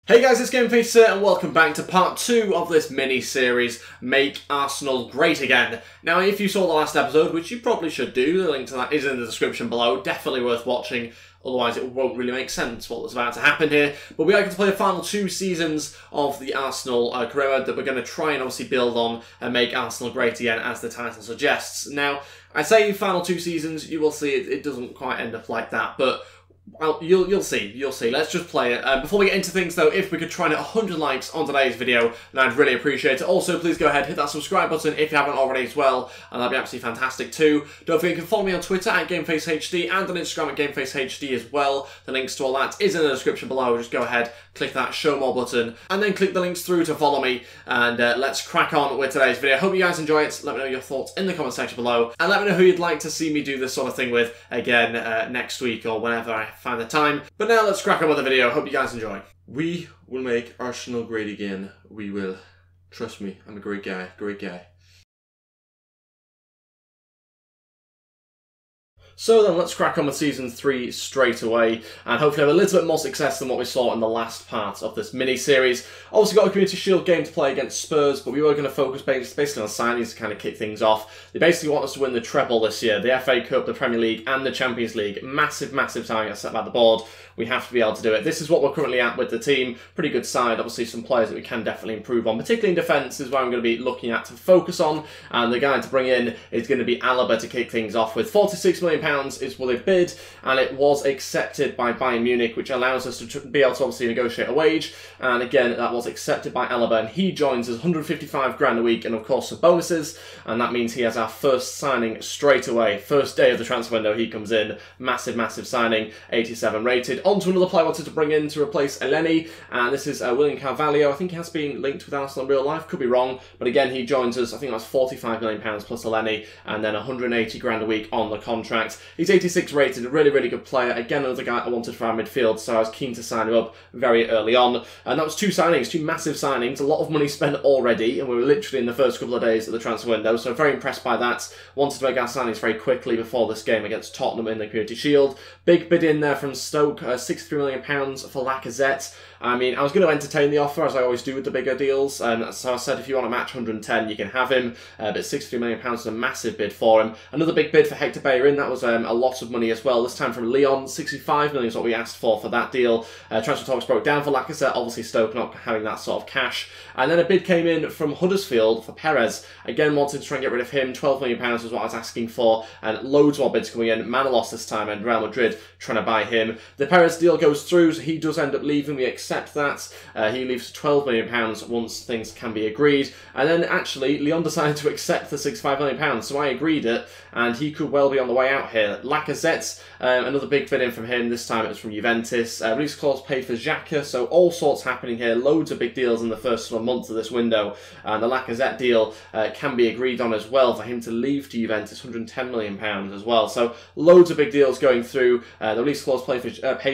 Hey guys, it's GameFace here and welcome back to part 2 of this mini-series, Make Arsenal Great Again. Now, if you saw the last episode, which you probably should do, the link to that is in the description below, definitely worth watching, otherwise it won't really make sense what was about to happen here. But we are going to play the final 2 seasons of the Arsenal career that we're going to try and obviously build on and make Arsenal great again, as the title suggests. Now, I say final 2 seasons, you will see it doesn't quite end up like that, but well, you'll see. Let's just play it. Before we get into things though, if we could try and hit 100 likes on today's video, then I'd really appreciate it. Also, please go ahead, hit that subscribe button if you haven't already as well, and that'd be absolutely fantastic too. Don't forget you can follow me on Twitter at GameFaceHD and on Instagram at GameFaceHD as well. The links to all that is in the description below. Just go ahead, click that show more button, and then click the links through to follow me, and let's crack on with today's video. Hope you guys enjoy it. Let me know your thoughts in the comment section below, and let me know who you'd like to see me do this sort of thing with again next week or whenever I find the time. But now let's crack on with the video. Hope you guys enjoy. We will make Arsenal great again. We will. Trust me, I'm a great guy. Great guy. So then let's crack on with Season 3 straight away and hopefully have a little bit more success than what we saw in the last part of this mini-series. Obviously got a Community Shield game to play against Spurs, but we were going to focus basically on signings to kind of kick things off. They basically want us to win the treble this year, the FA Cup, the Premier League and the Champions League. Massive, massive target set by the board. We have to be able to do it. This is what we're currently at with the team. Pretty good side, obviously some players that we can definitely improve on, particularly in defence is where I'm going to be looking at to focus on, and the guy to bring in is going to be Alaba to kick things off with. £46 million is what they've bid, and it was accepted by Bayern Munich, which allows us to be able to obviously negotiate a wage, and again that was accepted by Alaba, and he joins us 155 grand a week and of course some bonuses, and that means he has our first signing straight away. First day of the transfer window he comes in, massive signing, 87 rated. On to another player I wanted to bring in to replace Elneny, and this is William Carvalho. I think he has been linked with Arsenal in real life, could be wrong, but again he joins us. I think that's £45 million plus Elneny, and then 180 grand a week on the contract. He's 86 rated, a really good player. Again, another guy I wanted for our midfield, so I was keen to sign him up very early on. And that was 2 signings, 2 massive signings, a lot of money spent already, and we were literally in the first couple of days of the transfer window, so very impressed by that. Wanted to make our signings very quickly before this game against Tottenham in the Community Shield. Big bid in there from Stoke, £63 million for Lacazette. I mean, I was going to entertain the offer, as I always do with the bigger deals, so I said if you want to match 110, you can have him, but £63 million is a massive bid for him. Another big bid for Hector Bellerin, that was a lot of money as well, this time from Lyon. 65 million is what we asked for that deal. Transfer talks broke down for Lacazette, obviously Stoke not having that sort of cash. And then a bid came in from Huddersfield for Perez. Again, wanted to try and get rid of him. £12 million was what I was asking for, and loads more bids coming in. Manolas this time, and Real Madrid trying to buy him. The Perez deal goes through, so he does end up leaving. We accept that. He leaves £12 million once things can be agreed. And then actually, Lyon decided to accept the £65 million, so I agreed it, and he could well be on the way out here. Lacazette, another big bid in from him. This time it was from Juventus. Release clause paid for Xhaka, so all sorts happening here. Loads of big deals in the first sort of month of this window. And the Lacazette deal can be agreed on as well for him to leave to Juventus, £110 million as well. So loads of big deals going through. The release clause paid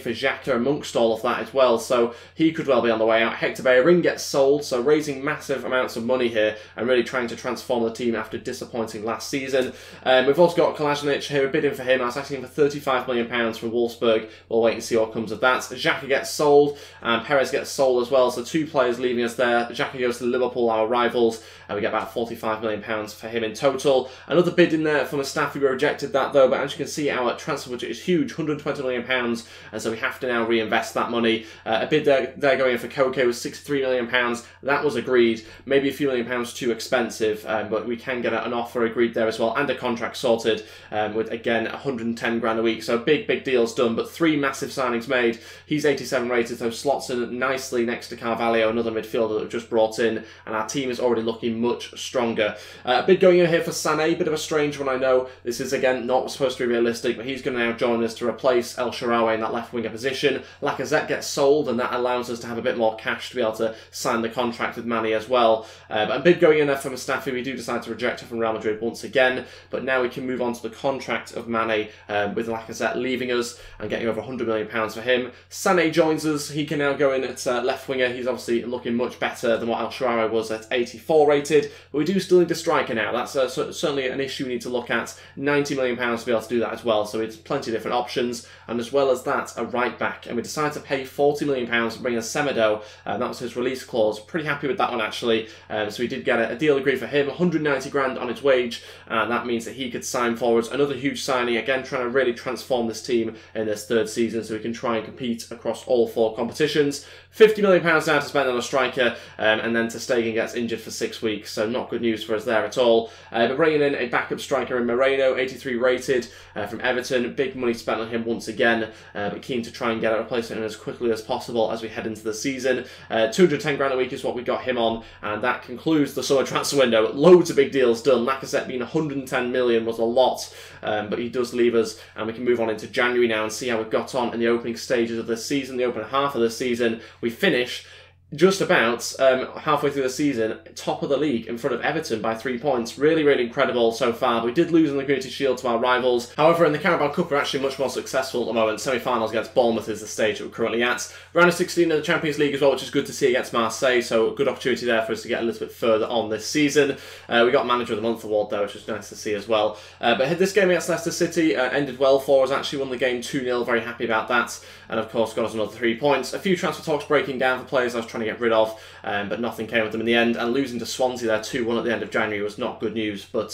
for Xhaka amongst all of that as well, so he could well be on the way out. Hector Bellerin gets sold, so raising massive amounts of money here and really trying to transform the team after disappointing last season. We've also got Kolasinac here, bidding for him. I was asking for £35 million from Wolfsburg. We'll wait and see what comes of that. Xhaka gets sold, and Perez gets sold as well, so 2 players leaving us there. Xhaka goes to Liverpool, our rivals, and we get about £45 million for him in total. Another bid in there from Mustafi, we rejected that though, but as you can see, our transfer budget is huge, £120 million, and so we have to now reinvest that money. A bid there going in for Koke was £63 million. That was agreed. Maybe a few million pounds too expensive, but we can get an offer agreed there as well, and a contract sorted with, again, 110 grand a week. So big deals done, but 3 massive signings made. He's 87 rated, so slots in nicely next to Carvalho, another midfielder that we've just brought in, and our team is already looking much stronger. A bid going in here for Sané, bit of a strange one, I know. This is, again, not supposed to be realistic, but he's going to now join us to replace El Shaarawy in that left winger position. Lacazette gets sold, and that allows us to have a bit more cash to be able to sign the contract with Manny as well. A bid going in there for Mustafi, we do decide to reject it from Real Madrid once again, but now we can move on to the contract of Mane, with Lacazette leaving us and getting over £100 million for him. Sané joins us. He can now go in at left winger. He's obviously looking much better than what El Shaarawy was at 84 rated, but we do still need a striker now. That's certainly an issue we need to look at. £90 million to be able to do that as well, so it's plenty of different options, and as well as that, a right back, and we decided to pay £40 million to bring in Semedo, and that was his release clause. Pretty happy with that one actually, so we did get a deal agreed for him, 190 grand on his wage, and that means that he could sign forwards. Another huge signing, again trying to really transform this team in this third season so we can try and compete across all 4 competitions. £50 million now to spend on a striker, and then ter Stegen gets injured for 6 weeks, so not good news for us there at all. But bringing in a backup striker in Moreno, 83 rated, from Everton. Big money spent on him once again, but keen to try and get a replacement in as quickly as possible as we head into the season. 210 grand a week is what we got him on, and that concludes the summer transfer window. Loads of big deals done. Lacazette being 110 million was a lot, but he does leave us, and we can move on into January now and see how we've got on in the opening stages of this season, the opening half of this season. We finish just about halfway through the season, top of the league in front of Everton by 3 points. Really, really incredible so far. We did lose in the Community Shield to our rivals. However, in the Carabao Cup, we're actually much more successful at the moment. Semi-finals against Bournemouth is the stage that we're currently at. Round of 16 in the Champions League as well, which is good to see against Marseille, so a good opportunity there for us to get a little bit further on this season. We got Manager of the Month award though, which was nice to see as well. But this game against Leicester City ended well for us. Actually won the game 2-0, very happy about that. And of course got us another 3 points. A few transfer talks breaking down for players I was trying to get rid of, but nothing came of them in the end, and losing to Swansea there 2-1 at the end of January was not good news, but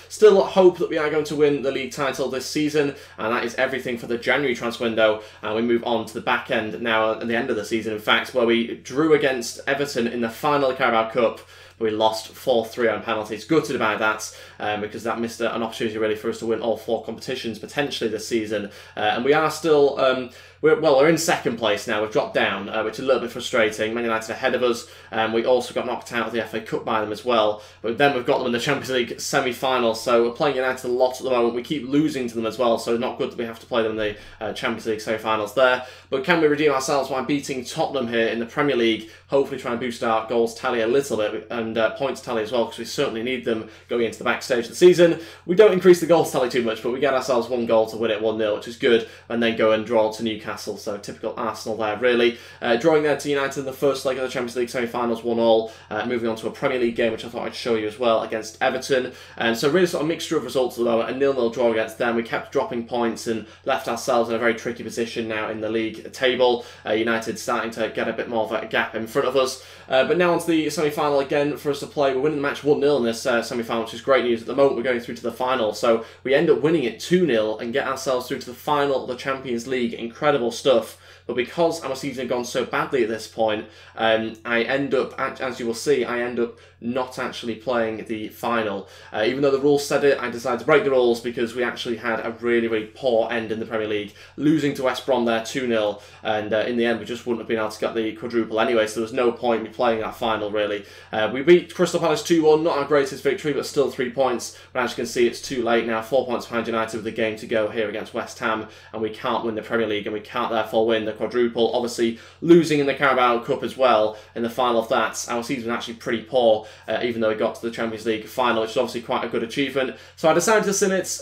still hope that we are going to win the league title this season, and that is everything for the January transfer window. And we move on to the back end now, at the end of the season in fact, where we drew against Everton in the final of the Carabao Cup. We lost 4-3 on penalties. Gutted about that, because that missed an opportunity really for us to win all 4 competitions potentially this season. And we are still, we're in second place now. We've dropped down, which is a little bit frustrating. Man United ahead of us. We also got knocked out of the FA Cup by them as well. But then we've got them in the Champions League semi-final. So we're playing United a lot at the moment. We keep losing to them as well. So it's not good that we have to play them in the Champions League semi-finals there. But can we redeem ourselves by beating Tottenham here in the Premier League? Hopefully try and boost our goals tally a little bit, and points tally as well, because we certainly need them going into the backstage of the season. We don't increase the goals tally too much, but we get ourselves 1 goal to win it 1-0, which is good, and then go and draw to Newcastle. So typical Arsenal there, really. Drawing there to United in the first leg of the Champions League semi-finals, 1-1. Moving on to a Premier League game, which I thought I'd show you as well, against Everton. And so really sort of mixture of results at the moment. A 0-0 draw against them. We kept dropping points and left ourselves in a very tricky position now in the league table. United starting to get a bit more of a gap in front of us. But now on to the semi-final again for us to play. We're winning the match 1-0 in this semi-final, which is great news. At the moment, we're going through to the final. So we end up winning it 2-0 and get ourselves through to the final of the Champions League. Incredible stuff. But because our season had gone so badly at this point, I end up, as you will see, I end up not actually playing the final. Even though the rules said it, I decided to break the rules because we actually had a really, really poor end in the Premier League, losing to West Brom there 2-0, and in the end we just wouldn't have been able to get the quadruple anyway, so there was no point in me playing that final really. We beat Crystal Palace 2-1, not our greatest victory, but still 3 points. But as you can see, it's too late now, 4 points behind United with a game to go here against West Ham, and we can't win the Premier League, and we can't therefore win the quadruple. Obviously, losing in the Carabao Cup as well in the final of that, our season was actually pretty poor, even though we got to the Champions League final, which is obviously quite a good achievement. So I decided to sim it,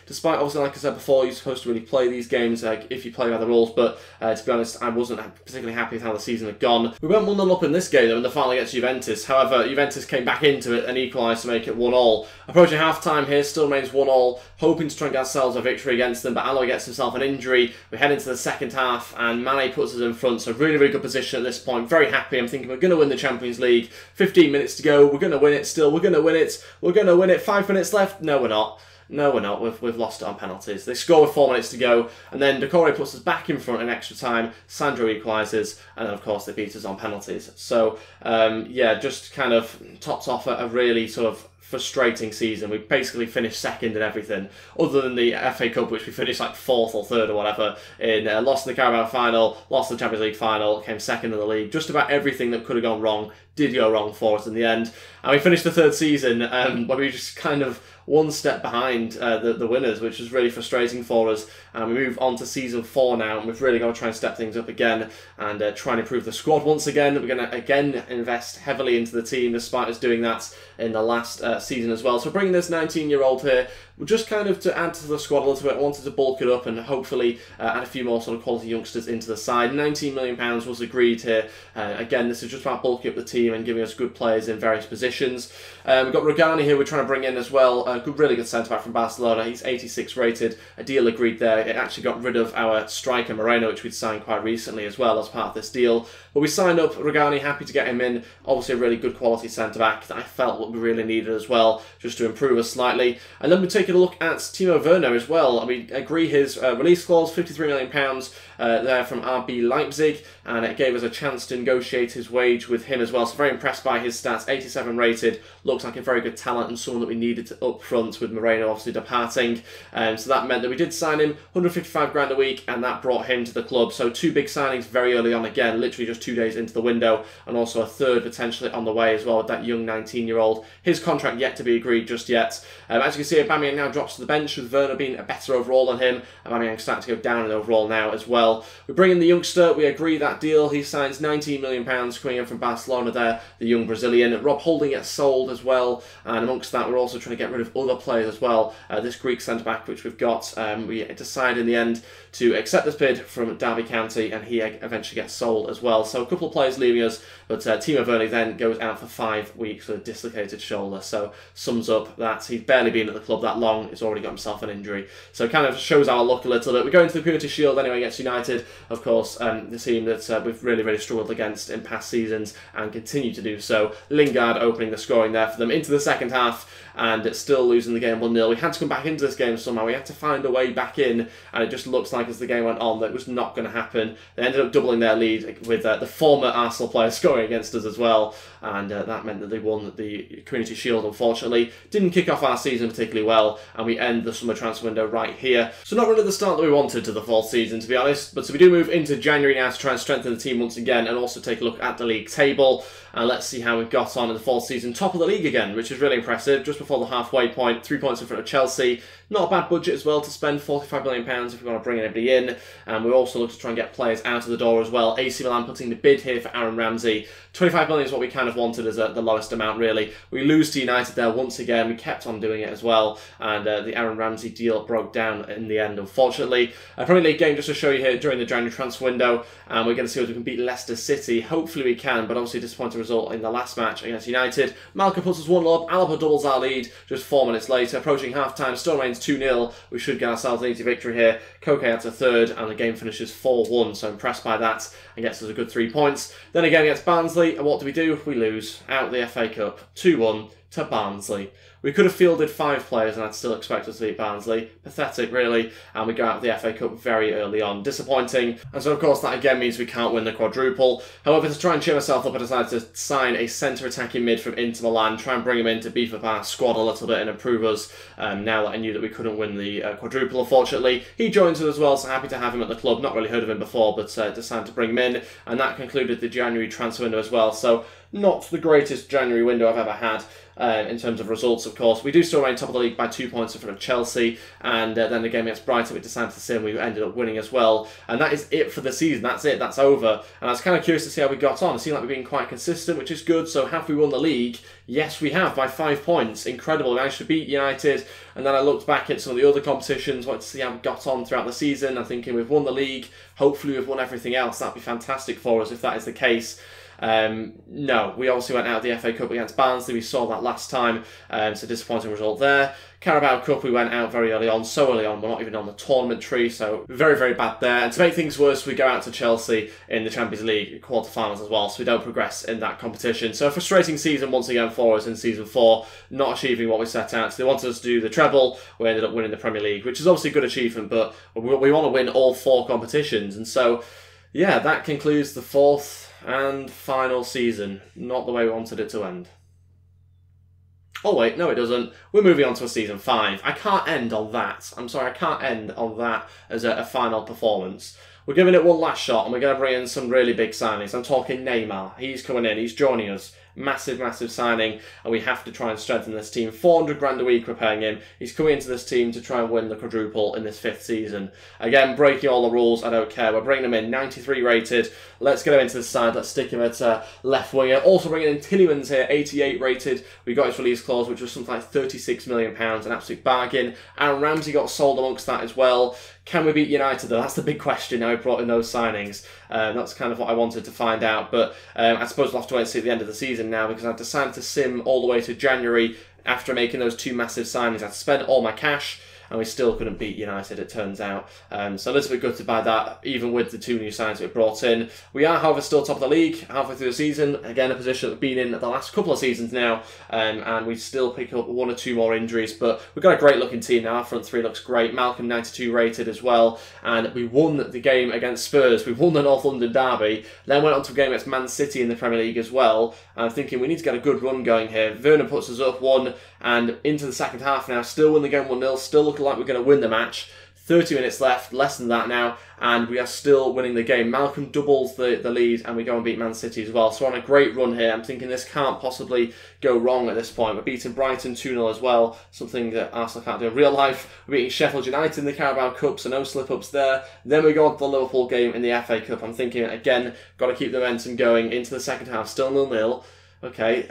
despite obviously, like I said before, you're supposed to really play these games if you play by the rules, but to be honest, I wasn't particularly happy with how the season had gone. We went 1-0 up in this game though, in the final against Juventus. However, Juventus came back into it and equalised to make it 1-1. Approaching half-time here, still remains 1-1, hoping to try and get ourselves a victory against them, but Alloy gets himself an injury. We head into the second half, and Mane puts us in front, so really, really good position at this point. Very happy. I'm thinking we're going to win the Champions League. 15 minutes to go. We're going to win it still. We're going to win it. We're going to win it. 5 minutes left. No, we're not. No, we're not. We've lost it on penalties. They score with 4 minutes to go, and then Decore puts us back in front in extra time. Sandro equalises, and then of course they beat us on penalties. So yeah, just kind of topped off a really sort of frustrating season. We basically finished second in everything, other than the FA Cup, which we finished like 4th or 3rd or whatever. In lost in the Carabao final, lost the Champions League final, came second in the league. Just about everything that could have gone wrong did go wrong for us in the end, and we finished the 3rd season where we just kind of one step behind the winners, which is really frustrating for us. And we move on to season 4 now, and we've really got to try and step things up again and try and improve the squad once again. We're going to again invest heavily into the team, despite us doing that in the last season as well. So bringing this 19-year-old here, just kind of to add to the squad a little bit. I wanted to bulk it up and hopefully add a few more sort of quality youngsters into the side. £19 million was agreed here. Again, this is just about bulking up the team and giving us good players in various positions. We've got Rugani here we're trying to bring in as well. A really good centre-back from Barcelona. He's 86 rated. A deal agreed there. It actually got rid of our striker Moreno, which we'd signed quite recently as well as part of this deal. But we signed up Rugani, happy to get him in. Obviously a really good quality centre-back that I felt what we really needed as well, just to improve us slightly. And then we're taking a look at Timo Werner as well. We agree his release clause, £53 million there from RB Leipzig, and it gave us a chance to negotiate his wage with him as well. So very impressed by his stats, 87 rated, looks like a very good talent and someone that we needed up front with Moreno obviously departing. So that meant that we did sign him 155 grand a week, and that brought him to the club. So 2 big signings very early on again, literally just 2 days into the window, and also a third potentially on the way as well with that young 19-year-old. His contract yet to be agreed just yet. As you can see, Aubameyang now drops to the bench with Werner being a better overall than him. Aubameyang starting to go down in overall now as well. We bring in the youngster, we agree that deal. He signs £19 million coming in from Barcelona there, the young Brazilian. Rob Holding gets sold as well, and amongst that we're also trying to get rid of other players as well. This Greek centre-back which we've got, we decided in the end to accept this bid from Derby County, and he eventually gets sold as well. So a couple of players leaving us, but Timo Werner then goes out for 5 weeks with a dislocated shoulder. So sums up that he's barely been at the club that long, he's already got himself an injury. So kind of shows our luck a little bit. We go into the Community Shield anyway against United, of course, the team that we've really struggled against in past seasons and continue to do so. Lingard opening the scoring there for them into the second half, and still losing the game 1-0. We had to come back into this game somehow. We had to find a way back in, and it just looks like as the game went on that it was not going to happen. They ended up doubling their lead with the former Arsenal player scoring against us as well, and that meant that they won the Community Shield, unfortunately. Didn't kick off our season particularly well, and we end the summer transfer window right here. So not really the start that we wanted to the fall season, to be honest, but so we do move into January now to try and strengthen the team once again, and also take a look at the league table. And let's see how we've got on in the fall season. Top of the league again, which is really impressive. Just before the halfway point, 3 points in front of Chelsea. Not a bad budget as well to spend £45 million if we want to bring anybody in. And we also look to try and get players out of the door as well. AC Milan putting the bid here for Aaron Ramsey. 25 million is what we kind of wanted as the lowest amount, really. We lose to United there once again. We kept on doing it as well. And the Aaron Ramsey deal broke down in the end, unfortunately. Premier League game just to show you here during the January transfer window. And we're going to see if we can beat Leicester City. Hopefully we can, but obviously disappointing result in the last match against United. Malcolm puts us 1-0 up. Alaba doubles our lead just 4 minutes later. Approaching half-time, still remains 2-0. We should get ourselves an easy victory here. Koke adds a third, and the game finishes 4-1. So impressed by that, and gets us a good 3 points. Then again against Barnsley, and what do? We lose out the FA Cup 2-1 to Barnsley. We could have fielded 5 players and I'd still expect us to beat Barnsley. Pathetic, really. And we go out of the FA Cup very early on. Disappointing. And so, of course, that again means we can't win the quadruple. However, to try and cheer myself up, I decided to sign a centre-attacking mid from Inter Milan, try and bring him in to beef up our squad a little bit and improve us, now that I knew that we couldn't win the quadruple, unfortunately. He joins us as well, so happy to have him at the club. Not really heard of him before, but decided to bring him in. And that concluded the January transfer window as well. So, not the greatest January window I've ever had. In terms of results, of course. We do still remain top of the league by 2 points in front of Chelsea, and then the game against Brighton, we decided to sim, we ended up winning as well. And that is it for the season. That's it. That's over. And I was kind of curious to see how we got on. It seemed like we've been quite consistent, which is good. So have we won the league? Yes, we have, by 5 points. Incredible. We managed to beat United. And then I looked back at some of the other competitions, wanted to see how we got on throughout the season. I'm thinking we've won the league. Hopefully we've won everything else. That'd be fantastic for us if that is the case. No, we obviously went out of the FA Cup against Barnsley. We saw that last time, so disappointing result there. Carabao Cup, we went out very early on, so early on, we're not even on the tournament tree, so very bad there. And to make things worse, we go out to Chelsea in the Champions League quarterfinals as well, so we don't progress in that competition. So a frustrating season once again for us in Season 4, not achieving what we set out. So they wanted us to do the treble, we ended up winning the Premier League, which is obviously a good achievement, but we want to win all 4 competitions. And so, yeah, that concludes the 4th and final season. Not the way we wanted it to end. Oh wait, no it doesn't. We're moving on to a Season 5. I can't end on that. I'm sorry, I can't end on that as a final performance. We're giving it one last shot and we're going to bring in some really big signings. I'm talking Neymar. He's coming in, he's joining us. Massive, massive signing, and we have to try and strengthen this team. 400 grand a week we're paying him. He's coming into this team to try and win the quadruple in this 5th season. Again, breaking all the rules, I don't care. We're bringing him in, 93 rated. Let's get him into the side. Let's stick him at left winger. Also bringing in Tillymans here, 88 rated. We got his release clause, which was something like £36 million, an absolute bargain. Aaron Ramsey got sold amongst that as well. Can we beat United though? That's the big question now we brought in those signings. That's kind of what I wanted to find out. But I suppose we'll have to wait and see at the end of the season now, because I've decided to sim all the way to January after making those 2 massive signings. I'd spent all my cash, and we still couldn't beat United, it turns out. So a little bit gutted by that, even with the 2 new signings we brought in. We are, however, still top of the league, halfway through the season. Again, a position that we've been in the last couple of seasons now, and we still pick up 1 or 2 more injuries. But we've got a great-looking team now. Our front 3 looks great. Malcolm, 92 rated as well. And we won the game against Spurs. We won the North London derby. Then went on to a game against Man City in the Premier League as well. And I'm thinking we need to get a good run going here. Vernon puts us up 1, and into the second half now. Still win the game 1-0. Still looking like we're going to win the match. 30 minutes left, less than that now, and we are still winning the game. Malcolm doubles the lead, and we go and beat Man City as well. So on a great run here. I'm thinking this can't possibly go wrong at this point. We're beating Brighton 2-0 as well, something that Arsenal can't do in real life. We're beating Sheffield United in the Carabao Cup, so no slip-ups there. Then we go on to the Liverpool game in the FA Cup. I'm thinking, again, got to keep the momentum going into the second half. Still 0-0. Okay,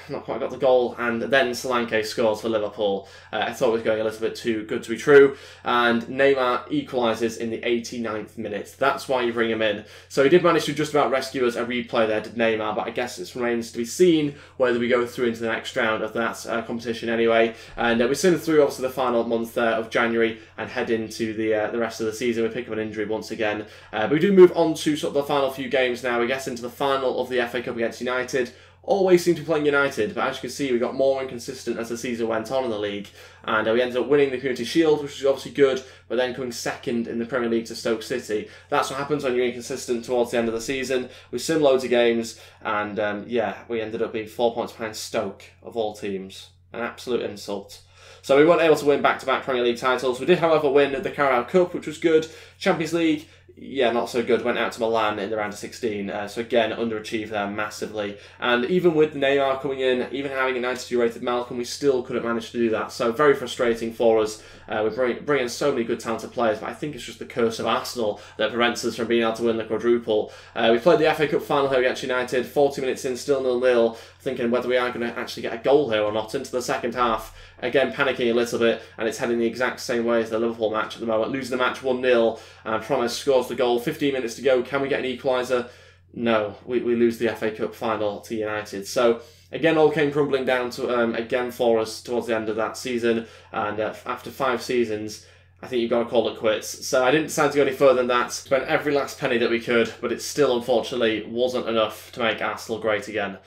not quite got the goal, and then Solanke scores for Liverpool. I thought it was going a little bit too good to be true, and Neymar equalises in the 89th minute. That's why you bring him in. So he did manage to just about rescue us a replay there, did Neymar, but I guess it remains to be seen whether we go through into the next round of that competition anyway. And we're still through, obviously, the final month of January and head into the rest of the season. We pick up an injury once again. But we do move on to sort of the final few games now. We get into the final of the FA Cup against United. Always seem to be playing United, but as you can see, we got more inconsistent as the season went on in the league, and we ended up winning the Community Shield, which was obviously good, but then coming second in the Premier League to Stoke City. That's what happens when you're inconsistent towards the end of the season. We sim loads of games, and yeah, we ended up being 4 points behind Stoke, of all teams. An absolute insult. So we weren't able to win back-to-back Premier League titles. We did, however, win the Carabao Cup, which was good. Champions League, yeah, not so good. Went out to Milan in the round of 16. So again, underachieved there massively. And even with Neymar coming in, even having a 92 rated Malcolm, we still couldn't manage to do that. So very frustrating for us. We bring in so many good talented players, but I think it's just the curse of Arsenal that prevents us from being able to win the quadruple. We played the FA Cup final here against United. 40 minutes in, still 0-0. Thinking whether we are going to actually get a goal here or not into the second half. Again, panicking a little bit, and it's heading the exact same way as the Liverpool match at the moment. Losing the match 1-0, and Promise scores the goal. 15 minutes to go. Can we get an equaliser? No, we lose the FA Cup final to United. So, again, all came crumbling down to again for us towards the end of that season, and after 5 seasons, I think you've got to call it quits. So I didn't decide to go any further than that. Spent every last penny that we could, but it still, unfortunately, wasn't enough to make Arsenal great again.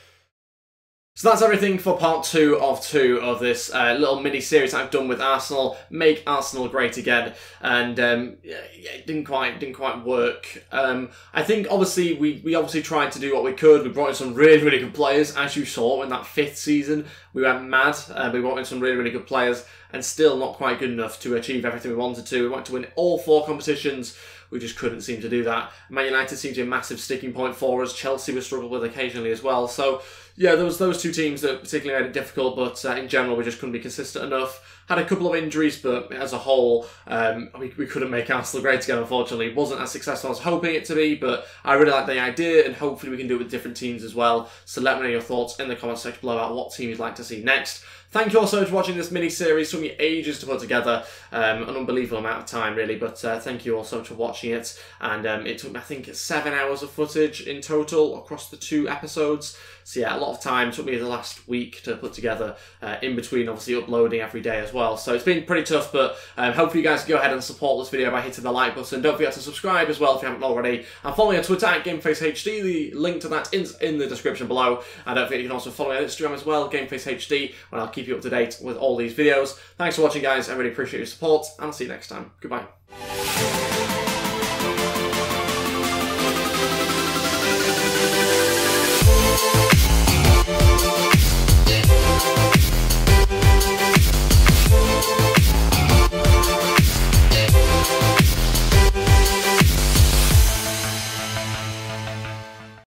So that's everything for part 2 of this little mini-series I've done with Arsenal. Make Arsenal great again. And yeah, it didn't quite work. I think, obviously, we obviously tried to do what we could. We brought in some really, really good players, as you saw in that 5th season. We went mad. We brought in some really, really good players, and still not quite good enough to achieve everything we wanted to. We wanted to win all 4 competitions. We just couldn't seem to do that. Man United seemed to be a massive sticking point for us. Chelsea we struggled with occasionally as well. So, yeah, there was those 2 teams that particularly made it difficult, but in general we just couldn't be consistent enough. Had a couple of injuries, but as a whole, we couldn't make Arsenal great again, unfortunately. It wasn't as successful as I was hoping it to be, but I really like the idea, and hopefully we can do it with different teams as well. So let me know your thoughts in the comment section below about what team you'd like to see next. Thank you all so much for watching this mini-series. It took me ages to put together, an unbelievable amount of time really, but thank you all so much for watching it. And it took me, I think, 7 hours of footage in total across the 2 episodes. So yeah, a lot of time. It took me the last week to put together, in between obviously uploading every day as well. So it's been pretty tough, but hopefully you guys can go ahead and support this video by hitting the like button. Don't forget to subscribe as well if you haven't already. And follow me on Twitter at GameFaceHD. The link to that is in the description below. And don't forget you can also follow me on Instagram as well, GameFaceHD, when I'll keep you up to date with all these videos. Thanks for watching, guys. I really appreciate your support, and I'll see you next time. Goodbye.